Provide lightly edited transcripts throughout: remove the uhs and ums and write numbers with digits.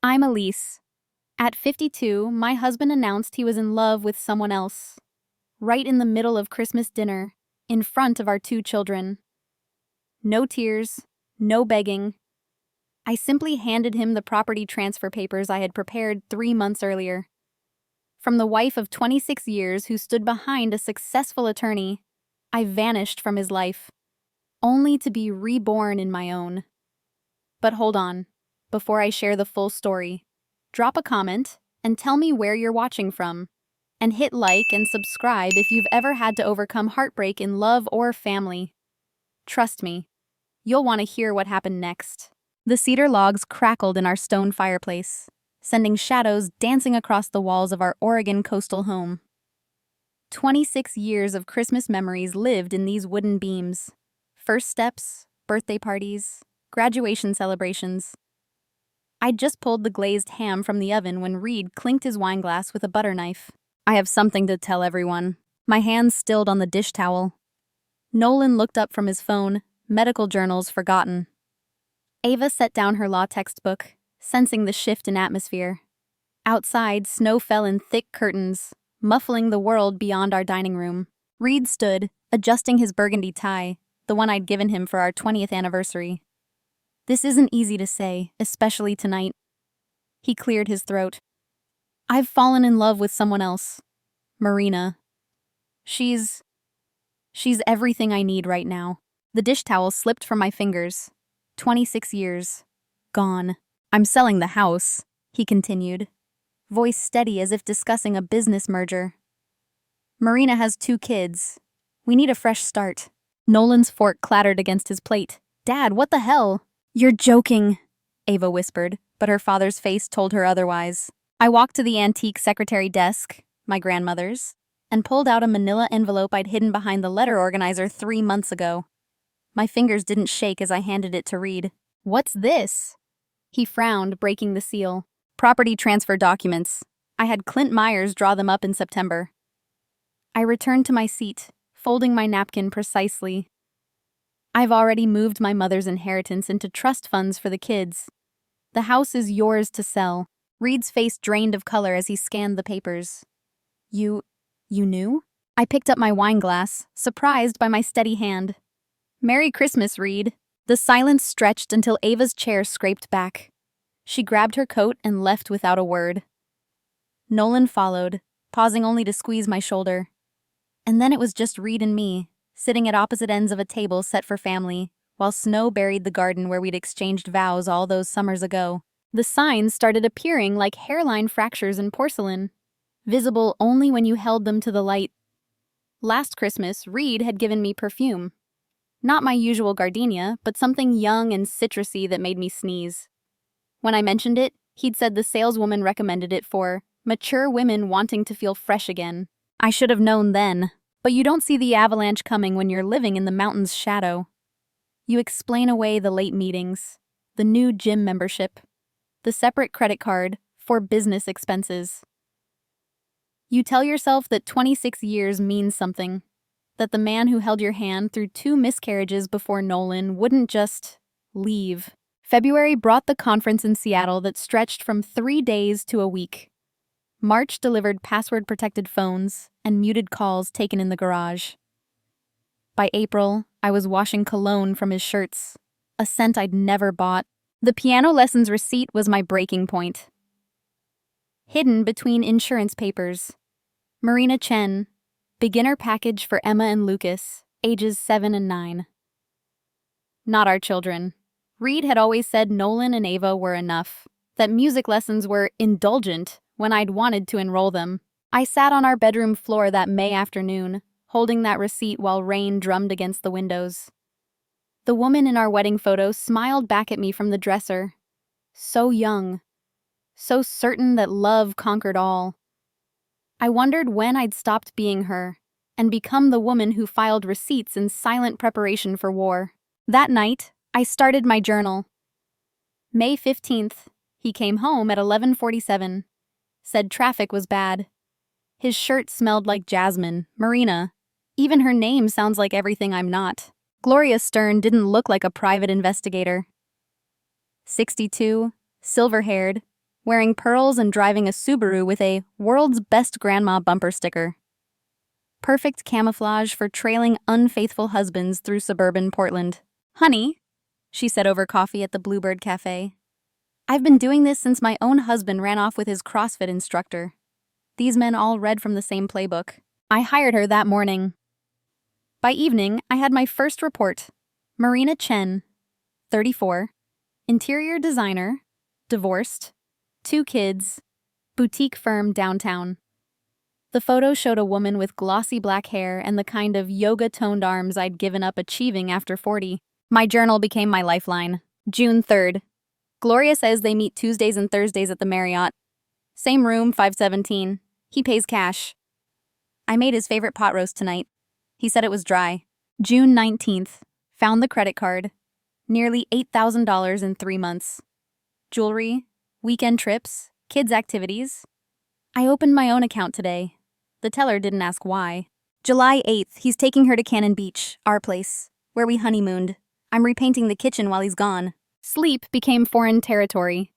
I'm Elise. At 52, my husband announced he was in love with someone else. Right in the middle of Christmas dinner, in front of our 2 children. No tears, no begging. I simply handed him the property transfer papers I had prepared 3 months earlier. From the wife of 26 years who stood behind a successful attorney, I vanished from his life, only to be reborn in my own. But hold on, before I share the full story, drop a comment and tell me where you're watching from. And hit like and subscribe if you've ever had to overcome heartbreak in love or family. Trust me, you'll want to hear what happened next. The cedar logs crackled in our stone fireplace, sending shadows dancing across the walls of our Oregon coastal home. 26 years of Christmas memories lived in these wooden beams. First steps, birthday parties, graduation celebrations. I'd just pulled the glazed ham from the oven when Reed clinked his wineglass with a butter knife. I have something to tell everyone. My hands stilled on the dish towel. Nolan looked up from his phone, medical journals forgotten. Ava set down her law textbook, sensing the shift in atmosphere. Outside, snow fell in thick curtains, muffling the world beyond our dining room. Reed stood, adjusting his burgundy tie, the one I'd given him for our 20th anniversary. This isn't easy to say, especially tonight. He cleared his throat. I've fallen in love with someone else. Marina. She's everything I need right now. The dish towel slipped from my fingers. 26 years. Gone. I'm selling the house, he continued, voice steady as if discussing a business merger. Marina has 2 kids. We need a fresh start. Nolan's fork clattered against his plate. Dad, what the hell? You're joking, Ava whispered, but her father's face told her otherwise. I walked to the antique secretary desk, my grandmother's, and pulled out a manila envelope I'd hidden behind the letter organizer 3 months ago. My fingers didn't shake as I handed it to Reed. What's this? He frowned, breaking the seal. Property transfer documents. I had Clint Myers draw them up in September. I returned to my seat, folding my napkin precisely. I've already moved my mother's inheritance into trust funds for the kids. The house is yours to sell. Reed's face drained of color as he scanned the papers. You knew? I picked up my wineglass, surprised by my steady hand. Merry Christmas, Reed. The silence stretched until Ava's chair scraped back. She grabbed her coat and left without a word. Nolan followed, pausing only to squeeze my shoulder. And then it was just Reed and me, sitting at opposite ends of a table set for family, while snow buried the garden where we'd exchanged vows all those summers ago. The signs started appearing like hairline fractures in porcelain, visible only when you held them to the light. Last Christmas, Reed had given me perfume. Not my usual gardenia, but something young and citrusy that made me sneeze. When I mentioned it, he'd said the saleswoman recommended it for mature women wanting to feel fresh again. I should have known then, but you don't see the avalanche coming when you're living in the mountain's shadow. You explain away the late meetings, the new gym membership, the separate credit card for business expenses. You tell yourself that 26 years means something, that the man who held your hand through 2 miscarriages before Nolan wouldn't just leave. February brought the conference in Seattle that stretched from 3 days to a week. March delivered password-protected phones and muted calls taken in the garage. By April, I was washing cologne from his shirts, a scent I'd never bought. The piano lessons receipt was my breaking point. Hidden between insurance papers. Marina Chen, beginner package for Emma and Lucas, ages 7 and 9. Not our children. Reed had always said Nolan and Ava were enough, that music lessons were indulgent when I'd wanted to enroll them. I sat on our bedroom floor that May afternoon, holding that receipt while rain drummed against the windows. The woman in our wedding photo smiled back at me from the dresser. So young. So certain that love conquered all. I wondered when I'd stopped being her and become the woman who filed receipts in silent preparation for war. That night, I started my journal. May 15th, he came home at 11:47. Said traffic was bad. His shirt smelled like jasmine, Marina. Even her name sounds like everything I'm not. Gloria Stern didn't look like a private investigator. 62, silver-haired, wearing pearls and driving a Subaru with a "World's Best Grandma" bumper sticker. Perfect camouflage for trailing unfaithful husbands through suburban Portland. "Honey," she said over coffee at the Bluebird Cafe, "I've been doing this since my own husband ran off with his CrossFit instructor. These men all read from the same playbook." I hired her that morning. By evening, I had my first report. Marina Chen, 34, interior designer, divorced, 2 kids, boutique firm downtown. The photo showed a woman with glossy black hair and the kind of yoga-toned arms I'd given up achieving after 40. My journal became my lifeline. June 3rd. Gloria says they meet Tuesdays and Thursdays at the Marriott. Same room, 517. He pays cash. I made his favorite pot roast tonight. He said it was dry. June 19th. Found the credit card. Nearly $8,000 in 3 months. Jewelry, weekend trips, kids' activities. I opened my own account today. The teller didn't ask why. July 8th, he's taking her to Cannon Beach, our place, where we honeymooned. I'm repainting the kitchen while he's gone. Sleep became foreign territory.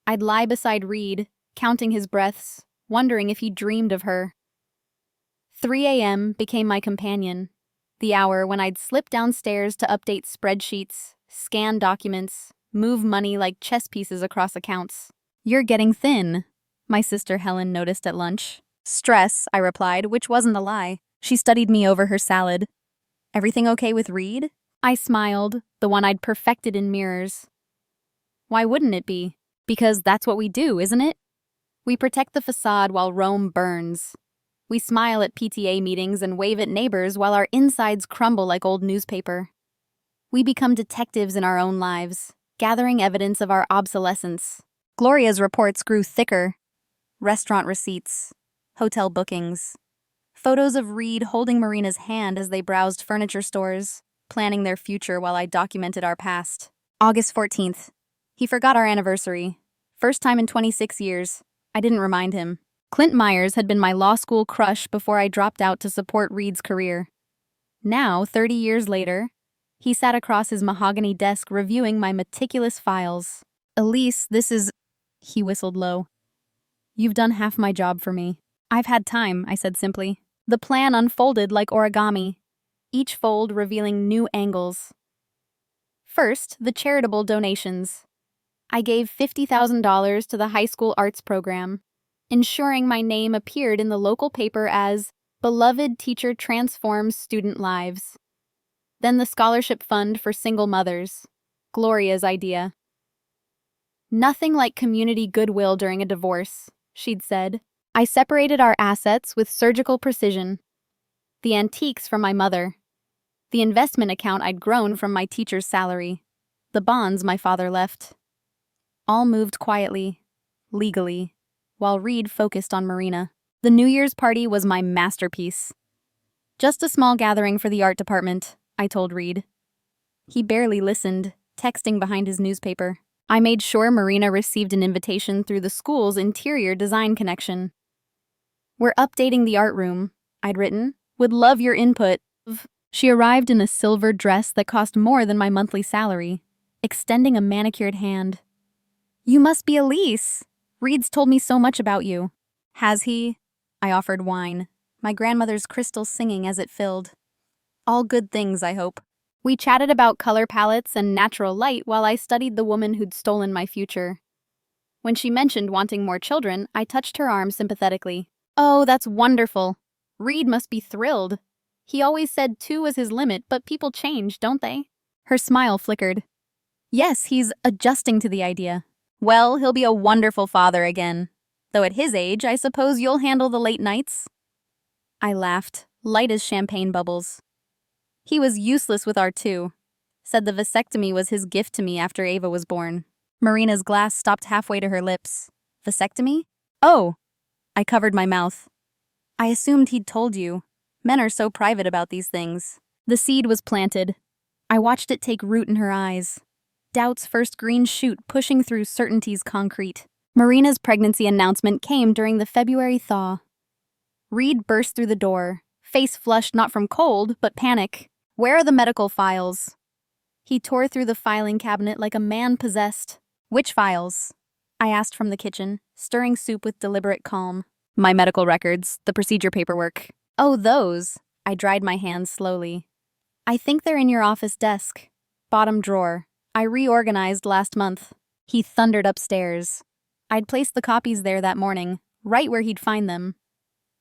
I'd lie beside Reed, counting his breaths, wondering if he dreamed of her. 3 a.m. became my companion, the hour when I'd slip downstairs to update spreadsheets, scan documents, move money like chess pieces across accounts. "You're getting thin," my sister Helen noticed at lunch. "Stress," I replied, which wasn't a lie. She studied me over her salad. "Everything okay with Reed?" I smiled, the one I'd perfected in mirrors. "Why wouldn't it be? Because that's what we do, isn't it? We protect the facade while Rome burns. We smile at PTA meetings and wave at neighbors while our insides crumble like old newspaper. We become detectives in our own lives, gathering evidence of our obsolescence." Gloria's reports grew thicker. Restaurant receipts, hotel bookings, photos of Reed holding Marina's hand as they browsed furniture stores, planning their future while I documented our past. August 14th. He forgot our anniversary. First time in 26 years. I didn't remind him. Clint Myers had been my law school crush before I dropped out to support Reed's career. Now, 30 years later, he sat across his mahogany desk reviewing my meticulous files. "Elise, this is..." He whistled low. "You've done half my job for me." "I've had time," I said simply. The plan unfolded like origami, each fold revealing new angles. First, the charitable donations. I gave $50,000 to the high school arts program, ensuring my name appeared in the local paper as "Beloved Teacher Transforms Student Lives." Then the scholarship fund for single mothers. Gloria's idea. "Nothing like community goodwill during a divorce," she'd said. I separated our assets with surgical precision. The antiques from my mother. The investment account I'd grown from my teacher's salary. The bonds my father left. All moved quietly, legally, while Reed focused on Marina. The New Year's party was my masterpiece. "Just a small gathering for the art department," I told Reed. He barely listened, texting behind his newspaper. I made sure Marina received an invitation through the school's interior design connection. "We're updating the art room," I'd written. "Would love your input." She arrived in a silver dress that cost more than my monthly salary, extending a manicured hand. "You must be Elise. Reed's told me so much about you." "Has he?" I offered wine, my grandmother's crystal singing as it filled. "All good things, I hope." We chatted about color palettes and natural light while I studied the woman who'd stolen my future. When she mentioned wanting more children, I touched her arm sympathetically. "Oh, that's wonderful. Reed must be thrilled. He always said 2 was his limit, but people change, don't they?" Her smile flickered. "Yes, he's adjusting to the idea." "Well, he'll be a wonderful father again. Though at his age, I suppose you'll handle the late nights?" I laughed, light as champagne bubbles. He was useless with our 2. Said the vasectomy was his gift to me after Ava was born. Marina's glass stopped halfway to her lips. "Vasectomy? Oh!" I covered my mouth. "I assumed he'd told you. Men are so private about these things." The seed was planted. I watched it take root in her eyes. Doubt's first green shoot pushing through certainty's concrete. Marina's pregnancy announcement came during the February thaw. Reed burst through the door, face flushed not from cold, but panic. "Where are the medical files?" He tore through the filing cabinet like a man possessed. "Which files?" I asked from the kitchen, stirring soup with deliberate calm. My medical records, the procedure paperwork. Oh, those. I dried my hands slowly. I think they're in your office desk. Bottom drawer. I reorganized last month. He thundered upstairs. I'd placed the copies there that morning, right where he'd find them.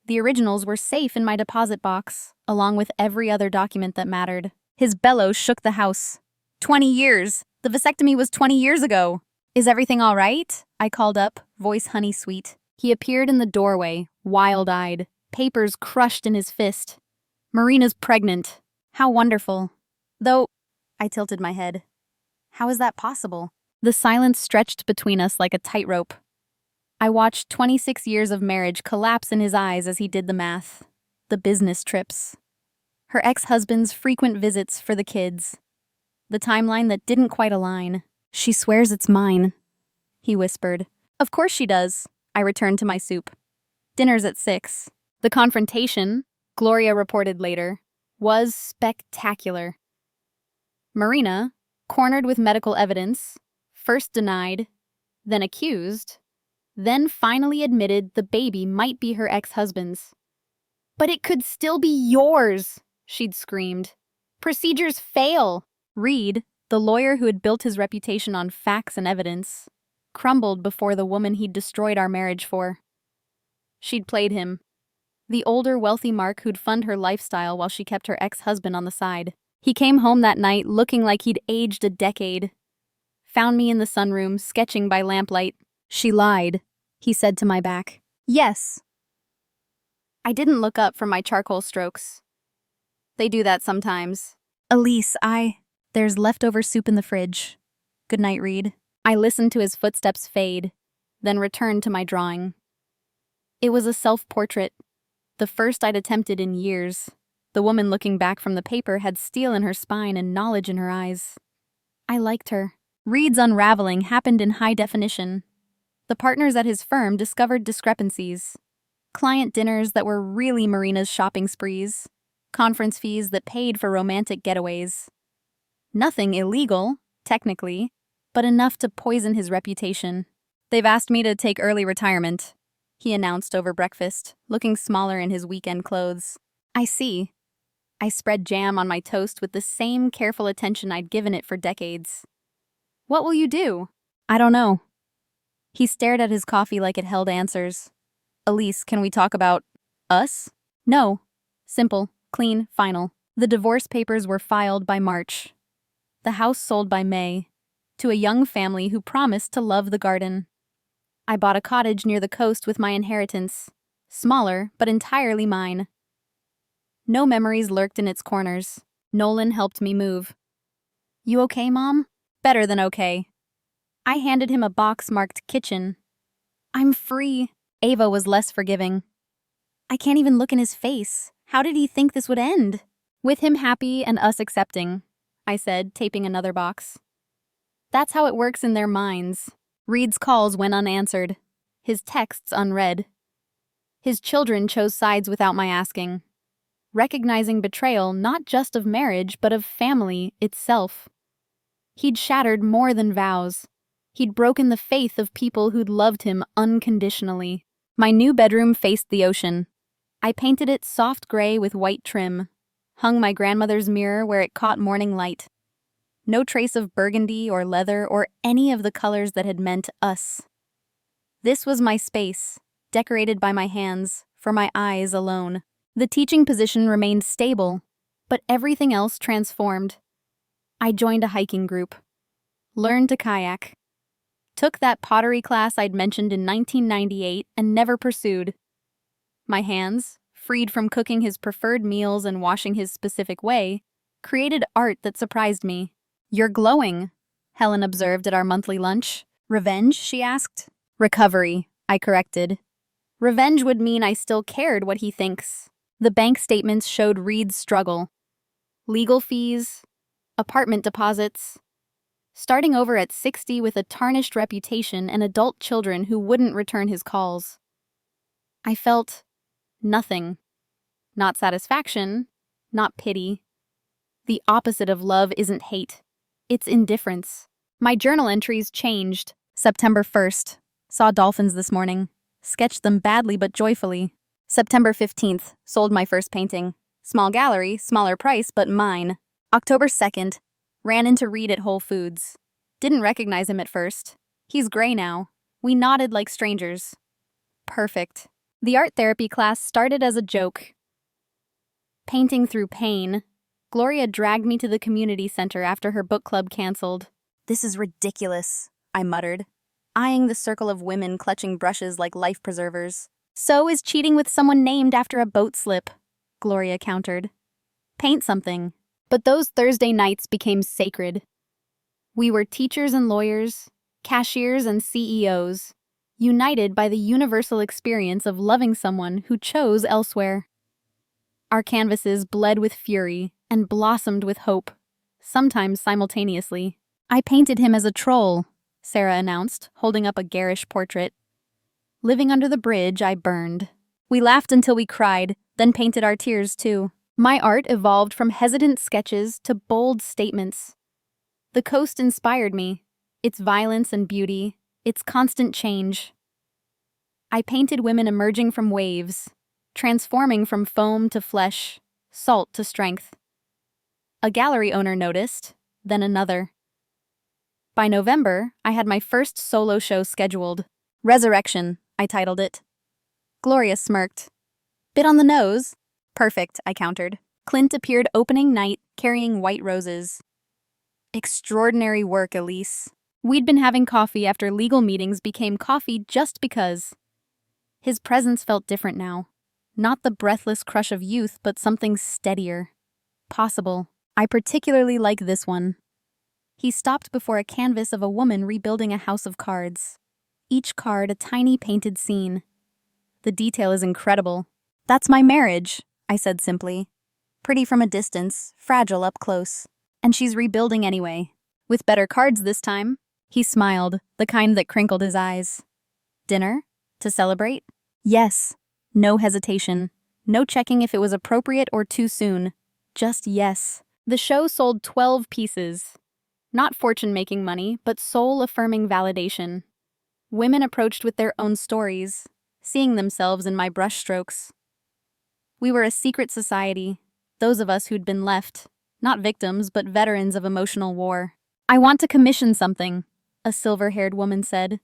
The originals were safe in my deposit box, along with every other document that mattered. His bellows shook the house. 20 years! The vasectomy was 20 years ago! Is everything all right? I called up, voice honey sweet. He appeared in the doorway, wild-eyed, papers crushed in his fist. Marina's pregnant. How wonderful. Though, I tilted my head. How is that possible? The silence stretched between us like a tightrope. I watched 26 years of marriage collapse in his eyes as he did the math. The business trips. Her ex-husband's frequent visits for the kids. The timeline that didn't quite align. She swears it's mine, he whispered. Of course she does. I returned to my soup. Dinner's at 6. The confrontation, Gloria reported later, was spectacular. Marina, cornered with medical evidence, first denied, then accused, then finally admitted the baby might be her ex-husband's. But it could still be yours, she'd screamed. Procedures fail. Reed, the lawyer who had built his reputation on facts and evidence, crumbled before the woman he'd destroyed our marriage for. She'd played him. The older, wealthy Mark who'd fund her lifestyle while she kept her ex-husband on the side. He came home that night looking like he'd aged a decade. Found me in the sunroom, sketching by lamplight. She lied, he said to my back. Yes. I didn't look up from my charcoal strokes. They do that sometimes. Elise, There's leftover soup in the fridge. Good night, Reed. I listened to his footsteps fade, then returned to my drawing. It was a self-portrait, the first I'd attempted in years. The woman looking back from the paper had steel in her spine and knowledge in her eyes. I liked her. Reed's unraveling happened in high definition. The partners at his firm discovered discrepancies. Client dinners that were really Marina's shopping sprees. Conference fees that paid for romantic getaways. Nothing illegal, technically, but enough to poison his reputation. They've asked me to take early retirement, he announced over breakfast, looking smaller in his weekend clothes. I see. I spread jam on my toast with the same careful attention I'd given it for decades. What will you do? I don't know. He stared at his coffee like it held answers. Elise, can we talk about us? No. Simple, clean, final. The divorce papers were filed by March. The house sold by May, to a young family who promised to love the garden. I bought a cottage near the coast with my inheritance, smaller but entirely mine. No memories lurked in its corners. Nolan helped me move. You okay, Mom? Better than okay. I handed him a box marked kitchen. I'm free. Ava was less forgiving. I can't even look in his face. How did he think this would end? With him happy and us accepting, I said, taping another box. That's how it works in their minds. Reed's calls went unanswered, his texts unread. His children chose sides without my asking, recognizing betrayal not just of marriage but of family itself. He'd shattered more than vows. He'd broken the faith of people who'd loved him unconditionally. My new bedroom faced the ocean. I painted it soft gray with white trim, hung my grandmother's mirror where it caught morning light. No trace of burgundy or leather or any of the colors that had meant us. This was my space, decorated by my hands, for my eyes alone. The teaching position remained stable, but everything else transformed. I joined a hiking group, learned to kayak, took that pottery class I'd mentioned in 1998 and never pursued. My hands, freed from cooking his preferred meals and washing his specific way, created art that surprised me. You're glowing, Helen observed at our monthly lunch. Revenge, she asked. Recovery, I corrected. Revenge would mean I still cared what he thinks. The bank statements showed Reed's struggle. Legal fees, apartment deposits. Starting over at 60 with a tarnished reputation and adult children who wouldn't return his calls. I felt nothing. Not satisfaction, not pity. The opposite of love isn't hate. It's indifference. My journal entries changed. September 1st. Saw dolphins this morning. Sketched them badly but joyfully. September 15th, sold my first painting. Small gallery, smaller price, but mine. October 2nd, ran into Reed at Whole Foods. Didn't recognize him at first. He's gray now. We nodded like strangers. Perfect. The art therapy class started as a joke. Painting through pain, Gloria dragged me to the community center after her book club canceled. "This is ridiculous," I muttered, eyeing the circle of women clutching brushes like life preservers. "So is cheating with someone named after a boat slip," Gloria countered. "Paint something." But those Thursday nights became sacred. We were teachers and lawyers, cashiers and CEOs, united by the universal experience of loving someone who chose elsewhere. Our canvases bled with fury and blossomed with hope, sometimes simultaneously. "I painted him as a troll," Sarah announced, holding up a garish portrait. "Living under the bridge, I burned." We laughed until we cried, then painted our tears too. My art evolved from hesitant sketches to bold statements. The coast inspired me, its violence and beauty, its constant change. I painted women emerging from waves, transforming from foam to flesh, salt to strength. A gallery owner noticed, then another. By November, I had my first solo show scheduled. Resurrection, I titled it. Gloria smirked. "Bit on the nose?" "Perfect," I countered. Clint appeared opening night, carrying white roses. Extraordinary work, Elise. We'd been having coffee after legal meetings became coffee just because. His presence felt different now. Not the breathless crush of youth, but something steadier. Possible. I particularly like this one. He stopped before a canvas of a woman rebuilding a house of cards. Each card a tiny painted scene. The detail is incredible. "That's my marriage," I said simply. "Pretty from a distance, fragile up close. And she's rebuilding anyway. With better cards this time." He smiled, the kind that crinkled his eyes. "Dinner? To celebrate?" "Yes." No hesitation. No checking if it was appropriate or too soon. Just yes. The show sold 12 pieces. Not fortune-making money, but soul-affirming validation. Women approached with their own stories, seeing themselves in my brushstrokes. We were a secret society, those of us who'd been left, not victims, but veterans of emotional war. "I want to commission something," a silver-haired woman said.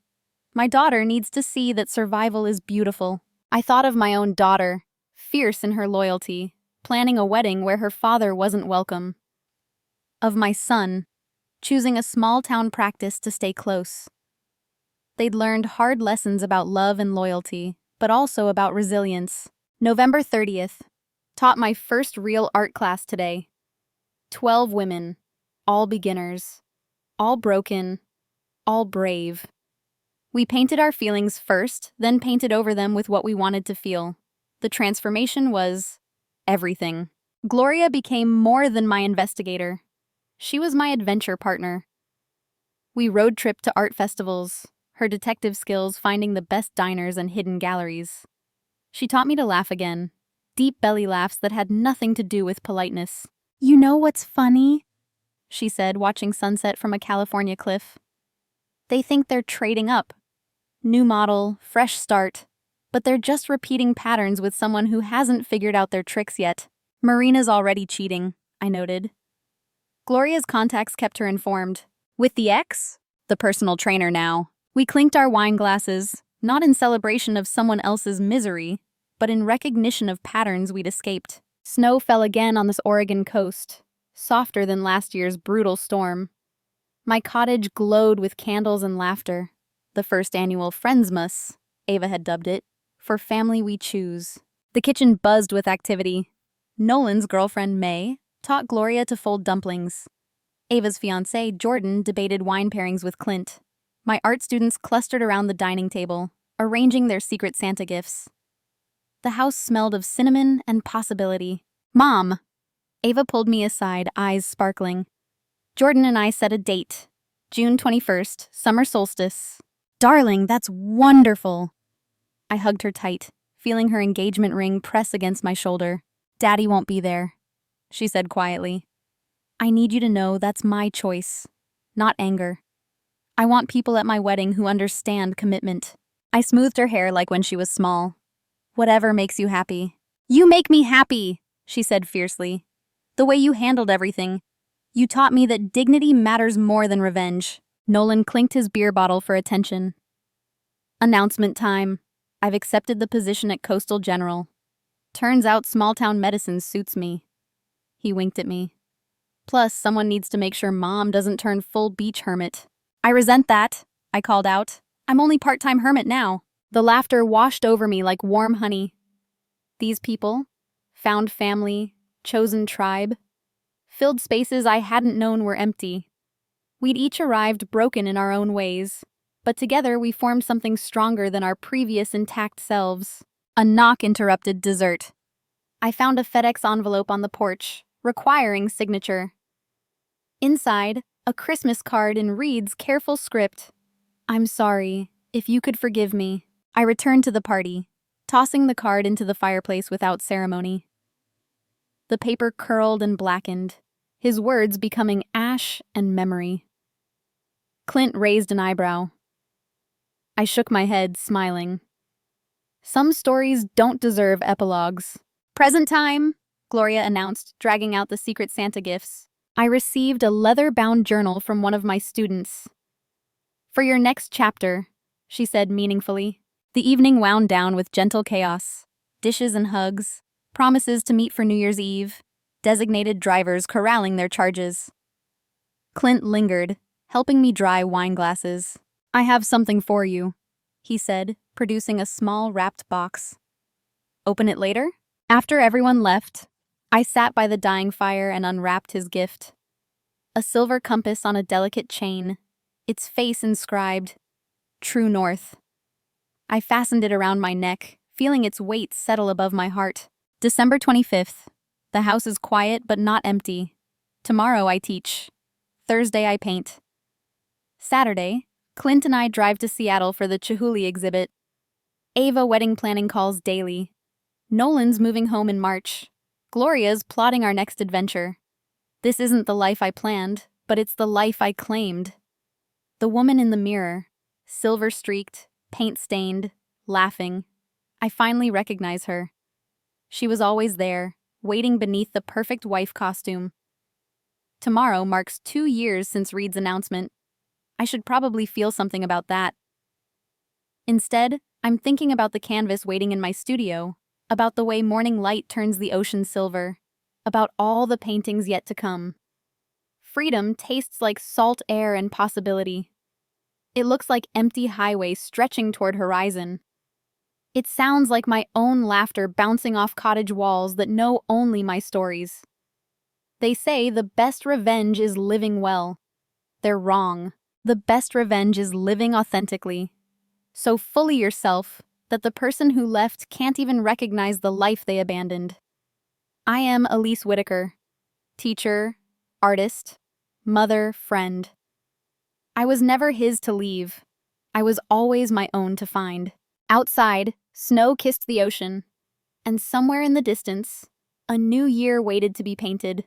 "My daughter needs to see that survival is beautiful." I thought of my own daughter, fierce in her loyalty, planning a wedding where her father wasn't welcome. Of my son, choosing a small-town practice to stay close. They'd learned hard lessons about love and loyalty, but also about resilience. November 30th. Taught my first real art class today. 12 women, all beginners, all broken, all brave. We painted our feelings first, then painted over them with what we wanted to feel. The transformation was everything. Gloria became more than my investigator. She was my adventure partner. We road tripped to art festivals, her detective skills finding the best diners and hidden galleries. She taught me to laugh again, deep belly laughs that had nothing to do with politeness. "You know what's funny?" she said, watching sunset from a California cliff. "They think they're trading up. New model, fresh start. But they're just repeating patterns with someone who hasn't figured out their tricks yet." "Marina's already cheating," I noted. Gloria's contacts kept her informed. "With the ex?" "The personal trainer now." We clinked our wine glasses, not in celebration of someone else's misery, but in recognition of patterns we'd escaped. Snow fell again on this Oregon coast, softer than last year's brutal storm. My cottage glowed with candles and laughter. The first annual Friendsmas, Ava had dubbed it, for family we choose. The kitchen buzzed with activity. Nolan's girlfriend, May, taught Gloria to fold dumplings. Ava's fiancé, Jordan, debated wine pairings with Clint. My art students clustered around the dining table, arranging their secret Santa gifts. The house smelled of cinnamon and possibility. "Mom!" Ava pulled me aside, eyes sparkling. "Jordan and I set a date. June 21st, summer solstice." "Darling, that's wonderful!" I hugged her tight, feeling her engagement ring press against my shoulder. "Daddy won't be there," she said quietly. "I need you to know that's my choice, not anger." I want people at my wedding who understand commitment. I smoothed her hair like when she was small. Whatever makes you happy. You make me happy, she said fiercely. The way you handled everything. You taught me that dignity matters more than revenge. Nolan clinked his beer bottle for attention. Announcement time. I've accepted the position at Coastal General. Turns out small-town medicine suits me. He winked at me. Plus, someone needs to make sure Mom doesn't turn full beach hermit. I resent that, I called out. I'm only part-time hermit now. The laughter washed over me like warm honey. These people, found family, chosen tribe, filled spaces I hadn't known were empty. We'd each arrived broken in our own ways, but together we formed something stronger than our previous intact selves. A knock interrupted dessert. I found a FedEx envelope on the porch, requiring signature. Inside, a Christmas card in Reed's careful script. I'm sorry, if you could forgive me. I returned to the party, tossing the card into the fireplace without ceremony. The paper curled and blackened, his words becoming ash and memory. Clint raised an eyebrow. I shook my head, smiling. Some stories don't deserve epilogues. Present time, Gloria announced, dragging out the Secret Santa gifts. I received a leather-bound journal from one of my students. For your next chapter, she said meaningfully. The evening wound down with gentle chaos. Dishes and hugs, promises to meet for New Year's Eve, designated drivers corralling their charges. Clint lingered, helping me dry wine glasses. I have something for you, he said, producing a small wrapped box. Open it later? After everyone left, I sat by the dying fire and unwrapped his gift. A silver compass on a delicate chain, its face inscribed, True North. I fastened it around my neck, feeling its weight settle above my heart. December 25th. The house is quiet but not empty. Tomorrow I teach. Thursday I paint. Saturday, Clint and I drive to Seattle for the Chihuly exhibit. Ava wedding planning calls daily. Nolan's moving home in March. Gloria's plotting our next adventure. This isn't the life I planned, but it's the life I claimed. The woman in the mirror, silver-streaked, paint-stained, laughing. I finally recognize her. She was always there, waiting beneath the perfect wife costume. Tomorrow marks 2 years since Reed's announcement. I should probably feel something about that. Instead, I'm thinking about the canvas waiting in my studio, about the way morning light turns the ocean silver, about all the paintings yet to come. Freedom tastes like salt air and possibility. It looks like empty highway stretching toward horizon. It sounds like my own laughter bouncing off cottage walls that know only my stories. They say the best revenge is living well. They're wrong. The best revenge is living authentically. So fully yourself that the person who left can't even recognize the life they abandoned. I am Elise Whitaker, teacher, artist, mother, friend. I was never his to leave. I was always my own to find. Outside, snow kissed the ocean, and somewhere in the distance, a new year waited to be painted.